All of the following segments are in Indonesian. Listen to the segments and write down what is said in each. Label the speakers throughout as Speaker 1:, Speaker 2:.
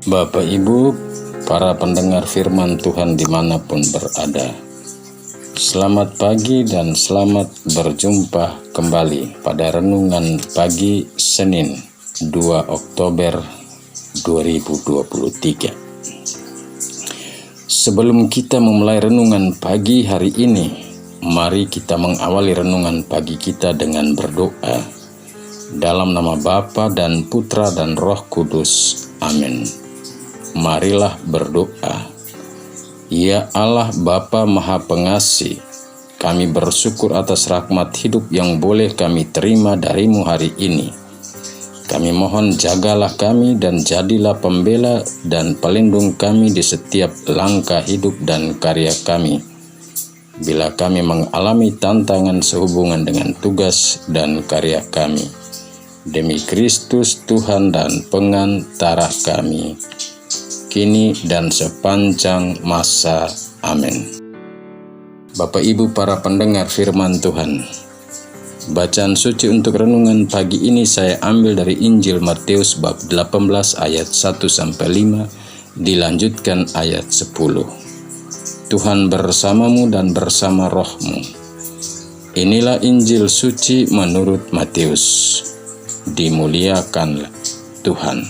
Speaker 1: Bapak Ibu, para pendengar firman Tuhan dimanapun berada, selamat pagi dan selamat berjumpa kembali pada Renungan Pagi Senin 2 Oktober 2023. Sebelum kita memulai renungan pagi hari ini, mari kita mengawali renungan pagi kita dengan berdoa. Dalam nama Bapa dan Putra dan Roh Kudus. Amin. Marilah berdoa. Ya Allah Bapa Maha Pengasih, kami bersyukur atas rahmat hidup yang boleh kami terima dari-Mu hari ini. Kami mohon jagalah kami dan jadilah pembela dan pelindung kami di setiap langkah hidup dan karya kami. Bila kami mengalami tantangan sehubungan dengan tugas dan karya kami. Demi Kristus Tuhan dan pengantara kami, kini dan sepanjang masa. Amin. Bapak Ibu para pendengar firman Tuhan, bacaan suci untuk renungan pagi ini saya ambil dari Injil Matius bab 18 ayat 1-5, dilanjutkan ayat 10. Tuhan bersamamu dan bersama rohmu. Inilah Injil suci menurut Matius. Dimuliakanlah Tuhan.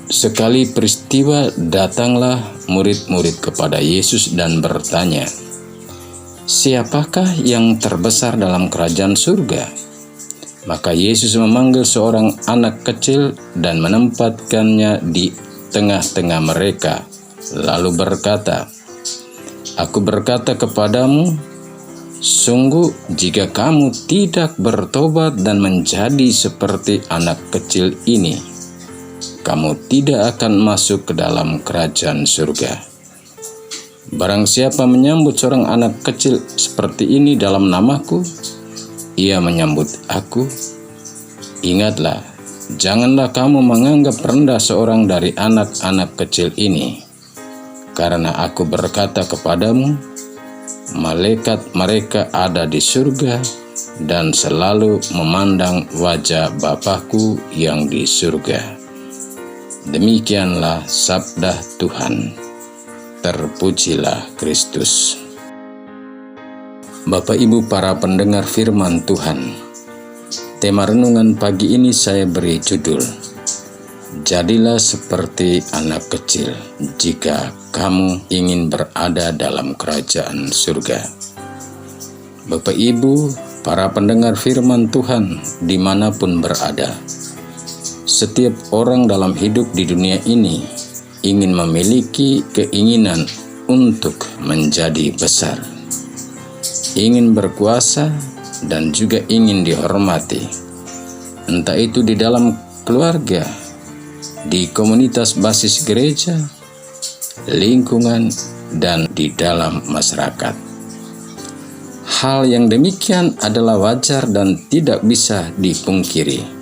Speaker 1: Sekali peristiwa datanglah murid-murid kepada Yesus dan bertanya, "Siapakah yang terbesar dalam kerajaan surga?" Maka Yesus memanggil seorang anak kecil dan menempatkannya di tengah-tengah mereka, lalu berkata, "Aku berkata kepadamu, sungguh jika kamu tidak bertobat dan menjadi seperti anak kecil ini, kamu tidak akan masuk ke dalam kerajaan surga. Barang siapa menyambut seorang anak kecil seperti ini dalam namaku, ia menyambut aku. Ingatlah, janganlah kamu menganggap rendah seorang dari anak-anak kecil ini, karena aku berkata kepadamu, malaikat mereka ada di surga dan selalu memandang wajah Bapakku yang di surga." Demikianlah sabda Tuhan. Terpujilah Kristus. Bapak Ibu para pendengar firman Tuhan, tema renungan pagi ini saya beri judul, "Jadilah seperti anak kecil jika kamu ingin berada dalam kerajaan surga." Bapak Ibu, para pendengar firman Tuhan dimanapun berada, setiap orang dalam hidup di dunia ini ingin memiliki keinginan untuk menjadi besar, ingin berkuasa, dan juga ingin dihormati, entah itu di dalam keluarga, di komunitas basis gereja, lingkungan, dan di dalam masyarakat. Hal yang demikian adalah wajar dan tidak bisa dipungkiri.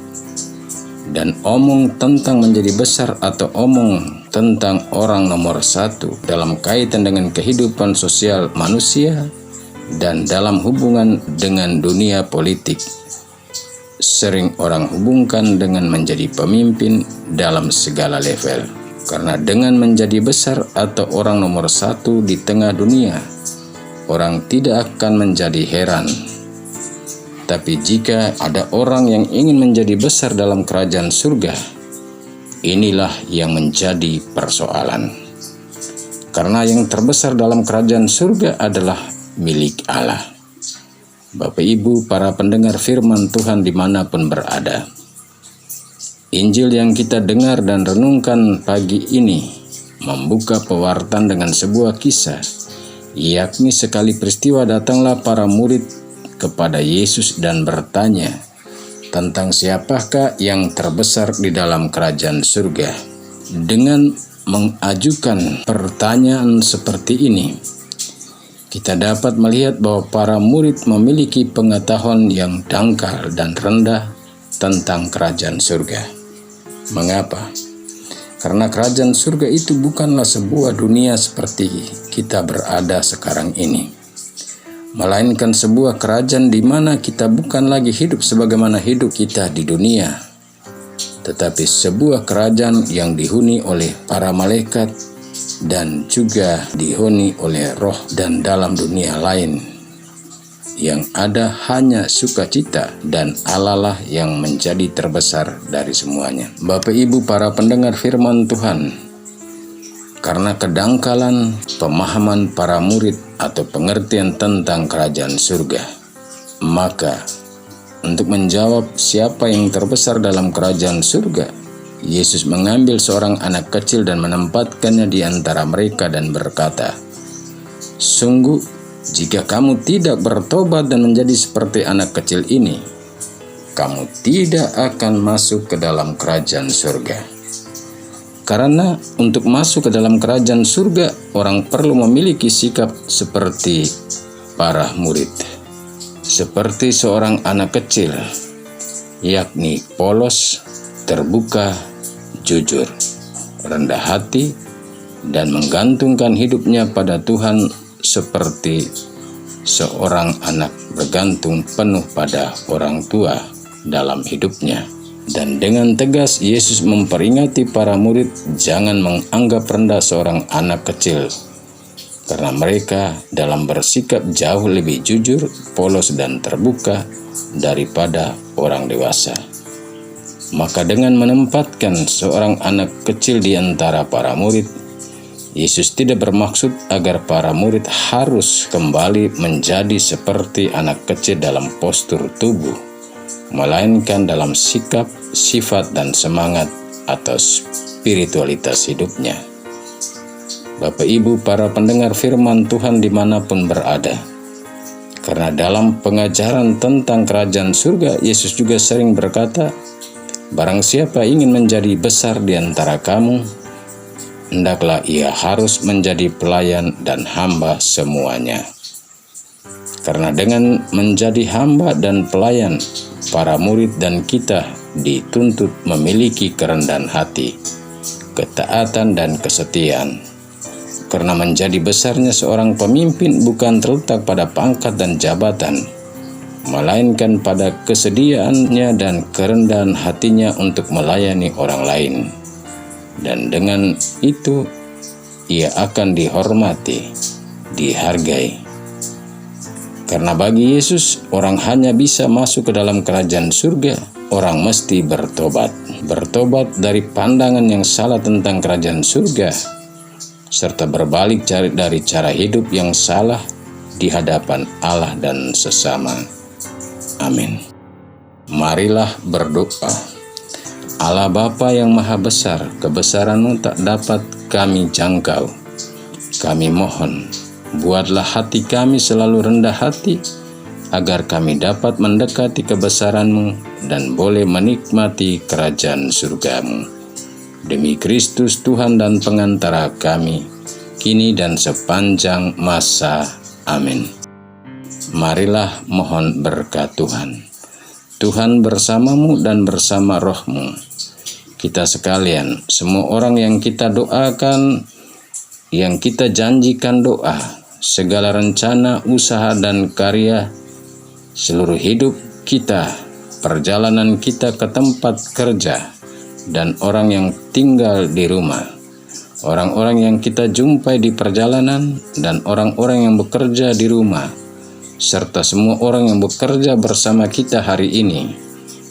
Speaker 1: Dan omong tentang menjadi besar atau omong tentang orang nomor satu dalam kaitan dengan kehidupan sosial manusia dan dalam hubungan dengan dunia politik sering orang hubungkan dengan menjadi pemimpin dalam segala level. Karena dengan menjadi besar atau orang nomor satu di tengah dunia, orang tidak akan menjadi heran. Tapi jika ada orang yang ingin menjadi besar dalam kerajaan surga, inilah yang menjadi persoalan. Karena yang terbesar dalam kerajaan surga adalah milik Allah. Bapak Ibu para pendengar firman Tuhan dimanapun berada, Injil yang kita dengar dan renungkan pagi ini membuka pewartaan dengan sebuah kisah, yakni sekali peristiwa datanglah para murid kepada Yesus dan bertanya tentang siapakah yang terbesar di dalam kerajaan surga. Dengan mengajukan pertanyaan seperti ini, kita dapat melihat bahwa para murid memiliki pengetahuan yang dangkal dan rendah tentang kerajaan surga. Mengapa? Karena kerajaan surga itu bukanlah sebuah dunia seperti kita berada sekarang ini, melainkan sebuah kerajaan di mana kita bukan lagi hidup sebagaimana hidup kita di dunia, tetapi sebuah kerajaan yang dihuni oleh para malaikat dan juga dihuni oleh roh, dan dalam dunia lain yang ada hanya sukacita, dan Allah lah yang menjadi terbesar dari semuanya. Bapak Ibu para pendengar firman Tuhan, karena kedangkalan pemahaman para murid atau pengertian tentang kerajaan surga, maka untuk menjawab siapa yang terbesar dalam kerajaan surga, Yesus mengambil seorang anak kecil dan menempatkannya di antara mereka dan berkata, "Sungguh, jika kamu tidak bertobat dan menjadi seperti anak kecil ini, kamu tidak akan masuk ke dalam kerajaan surga." Karena untuk masuk ke dalam kerajaan surga, orang perlu memiliki sikap seperti para murid, seperti seorang anak kecil, yakni polos, terbuka, jujur, rendah hati, dan menggantungkan hidupnya pada Tuhan seperti seorang anak bergantung penuh pada orang tua dalam hidupnya. Dan dengan tegas Yesus memperingati para murid jangan menganggap rendah seorang anak kecil, karena mereka dalam bersikap jauh lebih jujur, polos, dan terbuka daripada orang dewasa. Maka dengan menempatkan seorang anak kecil di antara para murid, Yesus tidak bermaksud agar para murid harus kembali menjadi seperti anak kecil dalam postur tubuh, melainkan dalam sikap, sifat, dan semangat atau spiritualitas hidupnya. Bapak Ibu para pendengar firman Tuhan dimanapun berada, karena dalam pengajaran tentang kerajaan surga, Yesus juga sering berkata, "Barang siapa ingin menjadi besar di antara kamu, hendaklah ia harus menjadi pelayan dan hamba semuanya." Karena dengan menjadi hamba dan pelayan, para murid dan kita dituntut memiliki kerendahan hati, ketaatan, dan kesetiaan. Karena menjadi besarnya seorang pemimpin bukan terletak pada pangkat dan jabatan, melainkan pada kesediaannya dan kerendahan hatinya untuk melayani orang lain. Dan dengan itu, ia akan dihormati, dihargai. Karena bagi Yesus, orang hanya bisa masuk ke dalam kerajaan surga, orang mesti bertobat. Bertobat dari pandangan yang salah tentang kerajaan surga, serta berbalik dari cara hidup yang salah di hadapan Allah dan sesama. Amin. Marilah berdoa. Allah Bapa yang Maha Besar, kebesaran-Mu tak dapat kami jangkau. Kami mohon, buatlah hati kami selalu rendah hati, agar kami dapat mendekati kebesaran-Mu dan boleh menikmati kerajaan surga-Mu. Demi Kristus Tuhan dan pengantara kami, kini dan sepanjang masa. Amin. Marilah mohon berkat Tuhan. Tuhan bersamamu dan bersama roh-Mu. Kita sekalian, semua orang yang kita doakan, yang kita janjikan doa, segala rencana, usaha, dan karya, seluruh hidup kita, perjalanan kita ke tempat kerja, dan orang yang tinggal di rumah, orang-orang yang kita jumpai di perjalanan, dan orang-orang yang bekerja di rumah, serta semua orang yang bekerja bersama kita hari ini,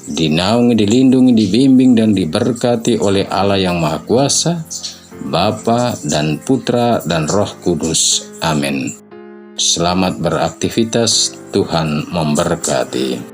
Speaker 1: dinaungi, dilindungi, dibimbing, dan diberkati oleh Allah yang Maha Kuasa, Bapa dan Putra dan Roh Kudus. Amin. Selamat beraktivitas, Tuhan memberkati.